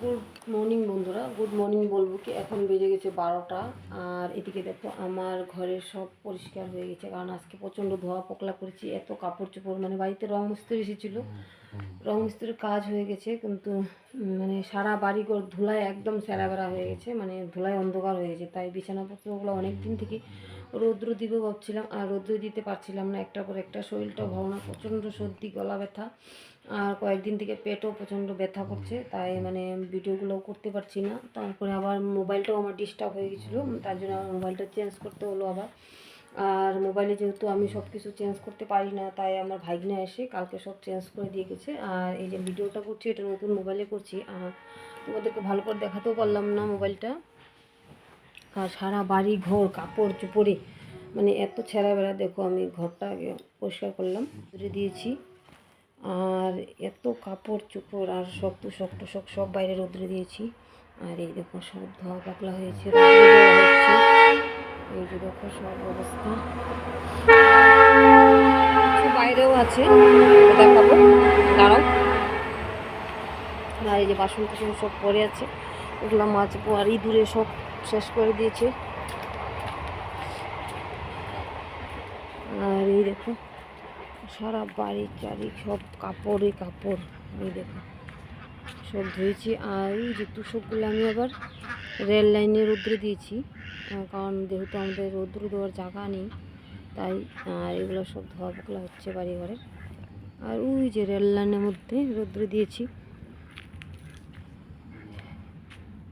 Good morning বন্ধুরা, good morning বলবো কি, এখন বেজে গেছে 12টা। আর এদিকে দেখো আমার ঘরের সব পরিষ্কার হয়ে গেছে, কারণ আজকে প্রচণ্ড ধোয়া পোকলা করেছি। এত কাপড় চোপড়, মানে বাড়িতে রং মিস্ত্রি এসেছিলো, রং মিস্ত্রির কাজ হয়ে গেছে, কিন্তু মানে সারা বাড়িঘর ধুলায় একদম বেড়া হয়ে গেছে, মানে ধুলায় অন্ধকার হয়ে গেছে। তাই বিছানাপত্রগুলো অনেক দিন থেকে রৌদ্র দিবে ভাবছিলাম, আর রৌদ্র দিতে পারছিলাম না, একটার পর একটা। শরীরটাও ভালো না, প্রচণ্ড সর্দি, গলা ব্যথা, আর কয়েকদিন থেকে পেটও প্রচণ্ড ব্যথা করছে। তাই মানে ভিডিওগুলো করতে পারছি না। তারপরে আবার মোবাইলটাও আমার ডিস্টার্ব হয়ে গেছিলো, তার জন্য আমার মোবাইলটা চেঞ্জ করতে হলো আবার। আর মোবাইলে যেহেতু আমি সব কিছু চেঞ্জ করতে পারি না, তাই আমার ভাগ্নে এসে কালকে সব চেঞ্জ করে দিয়ে গেছে। আর এই যে ভিডিওটা করছি, এটা নতুন মোবাইলে করছি, আর তোমাদেরকে ভালো করে দেখাতেও পারলাম না মোবাইলটা। আর সারা বাড়ি ঘর কাপড় চোপড়ে মানে এত ছেঁড়া বেড়া। দেখো আমি ঘরটা পরিষ্কার করলাম, ধরে দিয়েছি, আর এত কাপড় চোপড় আর শক্ত শক্ত সব বাইরে রোদ্রে দিয়েছি। আর এই দেখো সব ধোয়া পাকলা হয়েছে, রোদ্রে দেওয়া হচ্ছে। এই যে দেখো সব অবস্থা, বাইরেও আছে, দেখাবো, দাঁড়াও। আর এই যে বাসন টাসন সব পড়ে আছে, ওগুলো মাজবো। আর ইঁদুরে সব শেষ করে দিয়েছে। আর এই দেখো সারা বাড়ি চারি সব কাপড়ে কাপড়, এই দেখো সব ধুয়েছি। আর এই যে তুষকগুলো আমি আবার রেল লাইনে রৌদ্রে দিয়েছি, কারণ যেহেতু আমাদের রৌদ্র দেওয়ার জায়গা নেই, তাই। আর এগুলো সব ধোয়া পোকলা হচ্ছে বাড়ি ঘরে। আর ওই যে রেল লাইনের মধ্যে রৌদ্রে দিয়েছি,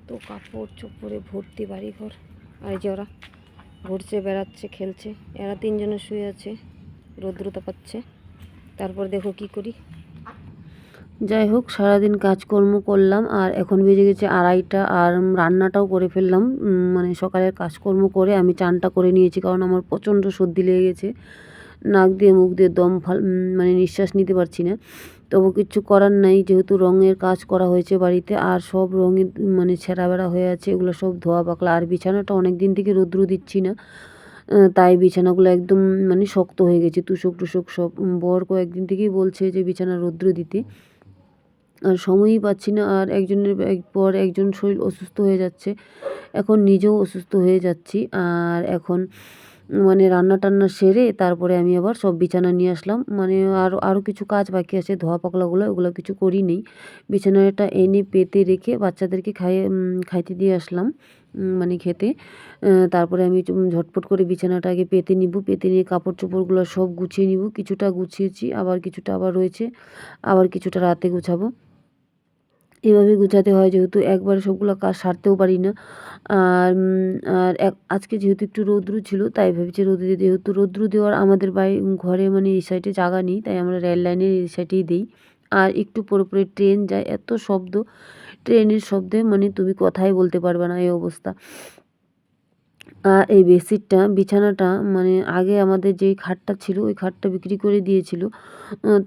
তো কাপড় চোপড়ে ভর্তি বাড়িঘর। আর যে ওরা ঘুরছে, বেড়াচ্ছে, খেলছে, এরা তিনজনে শুয়ে আছে, রৌদ্রতা পাচ্ছে। তারপর দেখো কি করি। যাই হোক, সারাদিন কাজকর্ম করলাম, আর এখন বেজে গেছে 2:30, আর রান্নাটাও করে ফেললাম। মানে সকালের কাজকর্ম করে আমি চানটা করে নিয়েছি, কারণ আমার প্রচণ্ড সর্দি লেগে গেছে, নাক দিয়ে মুখ দিয়ে দম মানে নিঃশ্বাস নিতে পারছি না। তবু কিচ্ছু করার নাই, যেহেতু রঙের কাজ করা হয়েছে বাড়িতে, আর সব রঙের মানে ছেঁড়া বেড়া হয়ে আছে, এগুলো সব ধোয়া পাকলা। আর বিছানাটা অনেক দিন থেকে রৌদ্র দিচ্ছি না, তাই বিছানাগুলো একদম মানে শক্ত হয়ে গেছে, তুষক টুসক সব। বর কয়েকদিন থেকেই বলছে যে বিছানা রৌদ্র দিতে, আর সময়ই পাচ্ছি না। আর একজনের পর একজন শরীর অসুস্থ হয়ে যাচ্ছে, এখন নিজেও অসুস্থ হয়ে যাচ্ছি। আর এখন মানে রান্না টান্না সেরে তারপরে আমি আবার সব বিছানা নিয়ে আসলাম। মানে আরও কিছু কাজ বাকি আছে, ধোয়া পাকলাগুলো, ওগুলো কিছু করি নেই। বিছানাটা এনে পেতে রেখে বাচ্চাদেরকে খাইতে দিয়ে আসলাম, মানে খেতে। তারপরে আমি ঝটপট করে বিছানাটা আগে পেতে নিব, পেতে নিয়ে কাপড় চোপড়গুলো সব গুছিয়ে নিব। কিছুটা গুছিয়েছি, আবার কিছুটা আবার রয়েছে, আবার কিছুটা রাতে গুছাবো। এভাবে গুছাতে হয়, যেহেতু একবারে সবগুলো কাজ সারতেও পারি না। আর আজকে যেহেতু একটু রৌদ্র ছিল, তাই ভেবেছি যেহেতু রৌদ্র দেওয়ার আমাদের ঘরে মানে এই সাইডে জায়গা নেই, তাই আমরা রেল লাইনের এই সাইডেই দিই। আর একটু পরে পরে ট্রেন যায়, এত শব্দ, ট্রেনের শব্দে মানে তুমি কথাই বলতে পারবে না, এই অবস্থা। এই বেডশিটটা, বিছানাটা, মানে আগে আমাদের যেই খাটটা ছিল ওই খাটটা বিক্রি করে দিয়েছিল,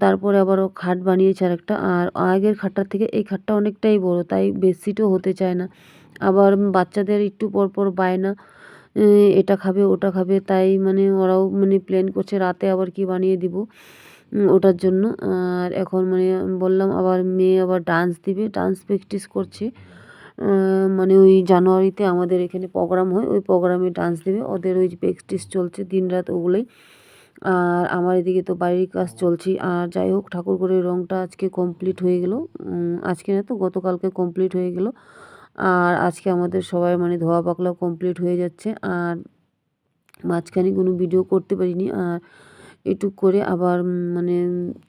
তারপরে আবারও খাট বানিয়েছে আরেকটা। আর আগের খাটটার থেকে এই খাটটা অনেকটাই বড়, তাই বেডশিটও হতে চায় না। আবার বাচ্চাদের একটু পর পর বায়না, এটা খাবে ওটা খাবে, তাই মানে ওরাও মানে প্ল্যান করছে রাতে আবার কি বানিয়ে দিব ওটার জন্য। আর এখন মানে বললাম, আবার মেয়ে আবার ডান্স দিবে, ডান্স প্র্যাকটিস করছে। মানে ওই জানুয়ারিতে আমাদের এখানে প্রোগ্রাম হয়, ওই প্রোগ্রামে ডান্স দেবে, ওদের ওই প্র্যাকটিস চলছে দিনরাত ওগুলোই। আর আমার এদিকে তো বাড়ির কাজ চলছে। আর যাই হোক, ঠাকুরঘরের রঙটা আজকে কমপ্লিট হয়ে গেল, আজকে না তো গতকালকে কমপ্লিট হয়ে গেল। আর আজকে আমাদের সবাই মানে ধোয়া পাকলা কমপ্লিট হয়ে যাচ্ছে। আর মাঝখানে কোনো ভিডিও করতে পারিনি। আর এটুক করে আবার মানে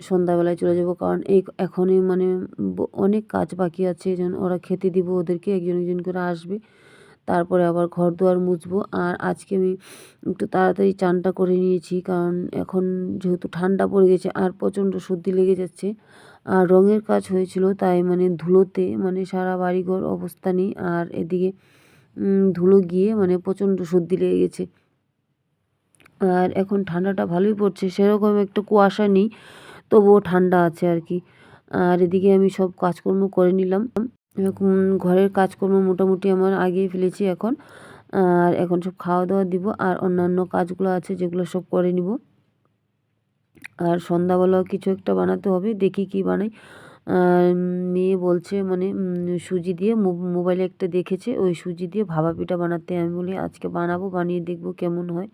সন্ধ্যাবেলায় চলে যাব, কারণ এখনই মানে অনেক কাজ বাকি আছে, যেন ওরা খেতে দিব ওদেরকে, একজন একজন করে আসবে, তারপরে আবার ঘর দুয়ার মুছবো। আর আজকে আমি একটু তাড়াতাড়ি চানটা করে নিয়েছি, কারণ এখন যেহেতু ঠান্ডা পড়ে গেছে আর প্রচণ্ড সর্দি লেগে যাচ্ছে। আর রঙের কাজ হয়েছিল, তাই মানে ধুলোতে মানে সারা বাড়িঘর অবস্থা নেই। আর এদিকে ধুলো গিয়ে মানে প্রচণ্ড সর্দি লেগে গেছে। আর এখন ঠান্ডাটা ভালোই পড়ছে, সেরকম একটু কুয়াশা নেই, তবুও ঠান্ডা আছে আর কি। আর এদিকে আমি সব কাজকর্ম করে নিলাম, এখন ঘরের কাজকর্ম মোটামুটি আমার আগিয়ে ফেলেছি এখন। আর এখন সব খাওয়া দাওয়া দিব, আর অন্যান্য কাজগুলো আছে যেগুলো সব করে নিব। আর সন্ধ্যাবেলাও কিছু একটা বানাতে হবে, দেখি কি বানাই। মেয়ে বলছে মানে সুজি দিয়ে মোবাইলে একটা দেখেছে, ওই সুজি দিয়ে ভাপা পিঠা বানাতে। আমি বলি আজকে বানাবো, বানিয়ে দেখবো কেমন হয়।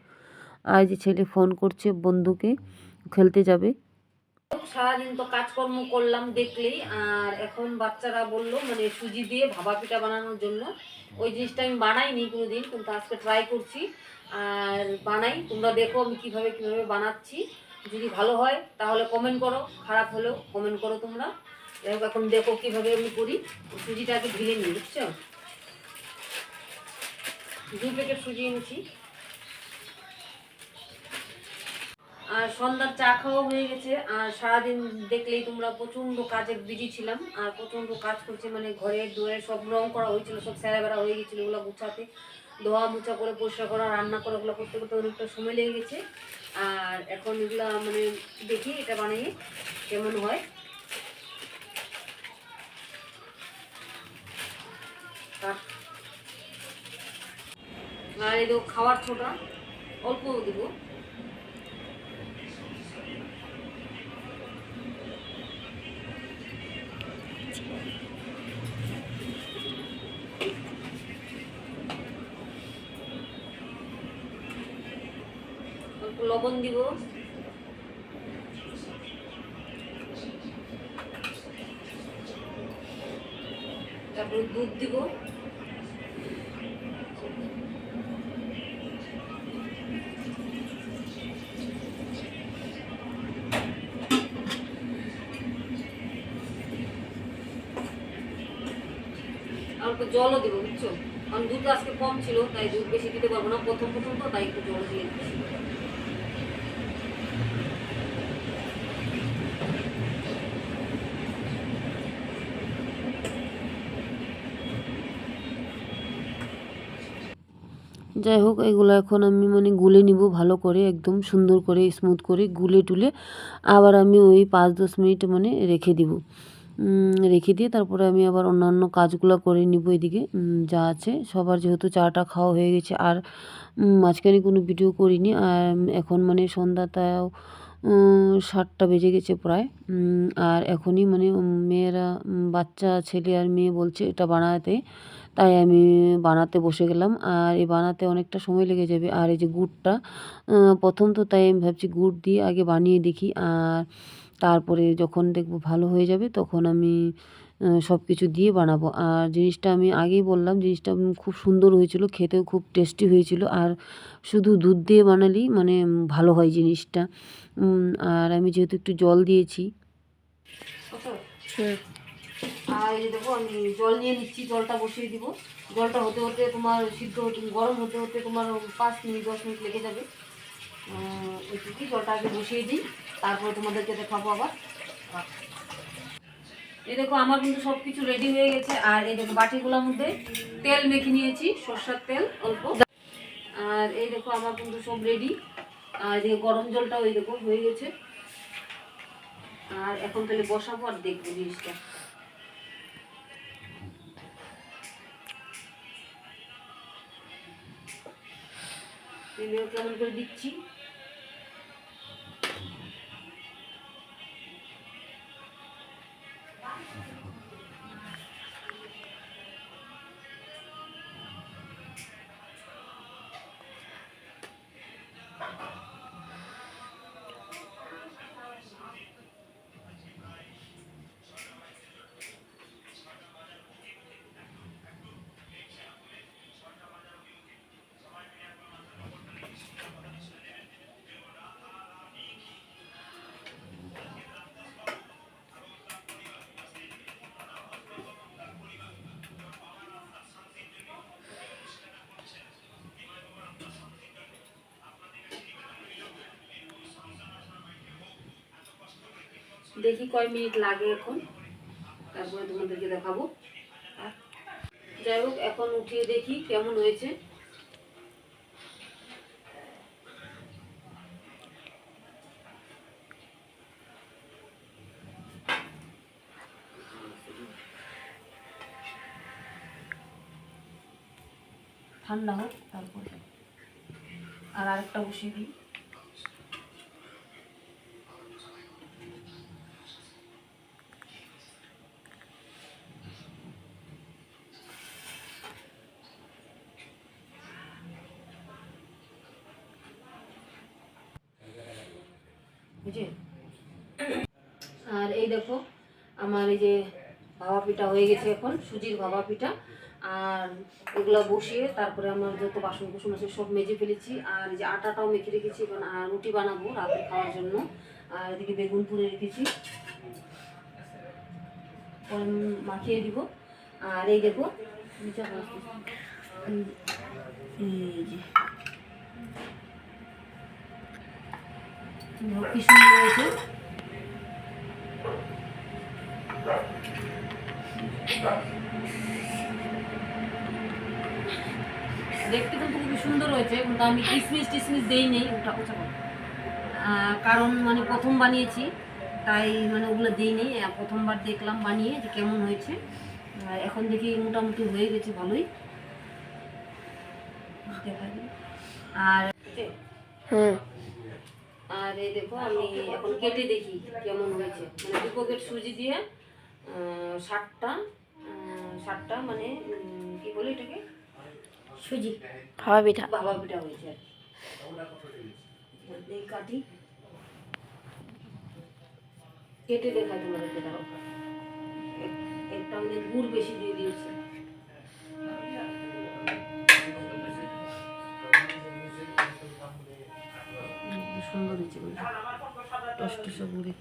আর যে ছেলে ফোন করছে বন্ধুকে, খেলতে যাবে। সারাদিন তো কাজকর্ম করলাম দেখলেই, আর এখন বাচ্চারা বললো মানে সুজি দিয়ে ভাপা পিঠা বানানোর জন্য। ওই জিনিসটা আমি বানাইনি কোনোদিন, কিন্তু আজকে ট্রাই করছি আর বানাই। তোমরা দেখো আমি কিভাবে কিভাবে বানাচ্ছি। যদি ভালো হয় তাহলে কমেন্ট করো, খারাপ হলেও কমেন্ট করো তোমরা। এখন দেখো কিভাবে আমি করি। সুজিটাকে ঢেলে নিই, বুঝছো? 2 প্যাকেট সুজি এনেছি। আর সন্ধ্যার চা খাওয়া হয়ে গেছে। আর সারাদিন দেখলেই তোমরা প্রচণ্ড কাজে বিজি ছিলাম, আর প্রচণ্ড কাজ করছে, মানে ঘরের দুয়ারে সব রং করা হয়েছিল, সব স্যারা বেড়া হয়ে গেছিলো। ওগুলো গুছাতে, ধোয়া মোছা করে পরিষ্কার করা, রান্না করা, ওগুলো করতে করতে অনেকটা সময় লেগে গেছে। আর এখন এগুলা মানে দেখি এটা বানিয়ে কেমন হয়। আর এই খাওয়ার ছোটা অল্প দেবো। অল্প লবণ দিব, তারপরে দুধ দিব, অল্প জলও দেবো, বুঝছো? কারণ দুধ আজকে কম ছিল, তাই দুধ বেশি দিতে পারবো না, প্রথম প্রথম তো, তাই একটু জল দিয়ে দিচ্ছি। যাই হোক, এগুলো এখন আমি মানে গুলে নিব ভালো করে, একদম সুন্দর করে স্মুথ করে গুলে টুলে আবার আমি ওই 5-10 মিনিট মানে রেখে দিব। রেখে দিয়ে তারপরে আমি আবার অন্যান্য কাজগুলো করে নিব এদিকে যা আছে। সবার যেহেতু চাটা খাওয়া হয়ে গেছে, আর মাঝখানে কোনো ভিডিও করিনি। আর এখন মানে সন্ধ্যাটাও 7টা বেজে গেছে প্রায়। আর এখনই মানে মেয়েরা, বাচ্চা ছেলে আর মেয়ে বলছে এটা বানাতে, তাই আমি বানাতে বসে গেলাম। আর এই বানাতে অনেকটা সময় লেগে যাবে। আর এই যে গুড়টা প্রথম তো, তাই আমি ভাবছি গুড় দিয়ে আগে বানিয়ে দেখি, আর তারপরে যখন দেখবো ভালো হয়ে যাবে তখন আমি সব কিছু দিয়ে বানাবো। আর জিনিসটা আমি আগেই বললাম, জিনিসটা খুব সুন্দর হয়েছিল, খেতেও খুব টেস্টি হয়েছিল। আর শুধু দুধ দিয়ে বানালেই মানে ভালো হয় জিনিসটা। আর আমি যেহেতু একটু জল দিয়েছি। আর এই দেখো আমি জল নিয়ে নিচ্ছি, জলটা বসিয়ে দিব। জলটা হতে হতে তোমার সিদ্ধ গরম হতে হতে তোমার 5 মিনিট 10 মিনিট লেগে যাবে। একটু জলটা আগে বসিয়ে দিই, তারপরে তোমাদেরকে দেখাবো আবার। এই দেখো আমার কিন্তু সব কিছু রেডি হয়ে গেছে। আর এই দেখো বাটিগুলোর মধ্যে তেল মেখে নিয়েছি, সরষের তেল অল্প। আর এই দেখো আমার কিন্তু সব রেডি। আর এই গরম জলটাও এই দেখো হয়ে গেছে। আর এখন তাহলে বসাবো আর দেখবো জিনিসটা। তেলেও কেমন করে দিচ্ছি। দেখি কয় মিনিট লাগে এখন, তারপরে তোমাদেরকে দেখাবো। যাই হোক, এখন উঠিয়ে দেখি কেমন হয়েছে। ঠান্ডা হোক তারপরে আর আরেকটা বসিয়ে দিই। বুঝলি? আর এই দেখো আমার এই যে ভাপা পিঠা হয়ে গেছে, এখন সুজির ভাপা পিঠা। আর এগুলো বসিয়ে তারপরে আমার যত বাসন কুসন আছে সব মেজে ফেলেছি। আর এই যে আটাটাও মেখে রেখেছি, এখন আর রুটি বানাবো রাতে খাওয়ার জন্য। আর এদিকে বেগুন পুড়ে রেখেছি, পরে মাখিয়ে দিব। আর এই দেখো এই যে কি সুন্দর হয়েছে। দেখতে কিন্তু খুবই সুন্দর হয়েছে, কিন্তু আমি কিসমিস টিসমিস দেই নেই ওটা ওটা কারণ মানে প্রথম বানিয়েছি, তাই মানে ওগুলো দিই নেই। প্রথমবার দেখলাম বানিয়ে যে কেমন হয়েছে। এখন দেখি মোটামুটি হয়ে গেছে ভালোই। আর আর এই দেখো আমি এখন কেটে দেখি কেমন হয়েছে। মানে 2 প্যাকেট সুজি দিয়ে 60টা মানে কি বলে এটাকে, সুজি ভাপা পিঠা হয়েছে। এই কাটি কেটে দেখাই তোমাদেরকে, দাও। একটা আমাদের গুড় বেশি দিয়ে দিয়েছি। সুন্দর হয়েছে টস গুড়ি।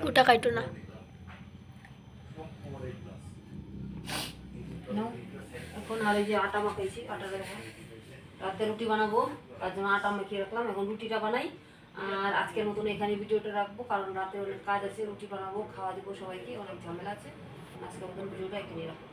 ওটা কাটো না। এখন আর এই যে আটা মাখাইছি, আটাটা দেখো রাতে রুটি বানাবো, তার জন্য আটা মাখিয়ে রাখলাম। এখন রুটিটা বানাই। আর আজকের মতন এখানে ভিডিওটা রাখবো, কারণ রাতে অনেক কাজ আছে, রুটি বানাবো, খাওয়া দেবো সবাইকে, অনেক ঝামেলা আছে। আজকের মতন ভিডিওটা এখানেই রাখবো।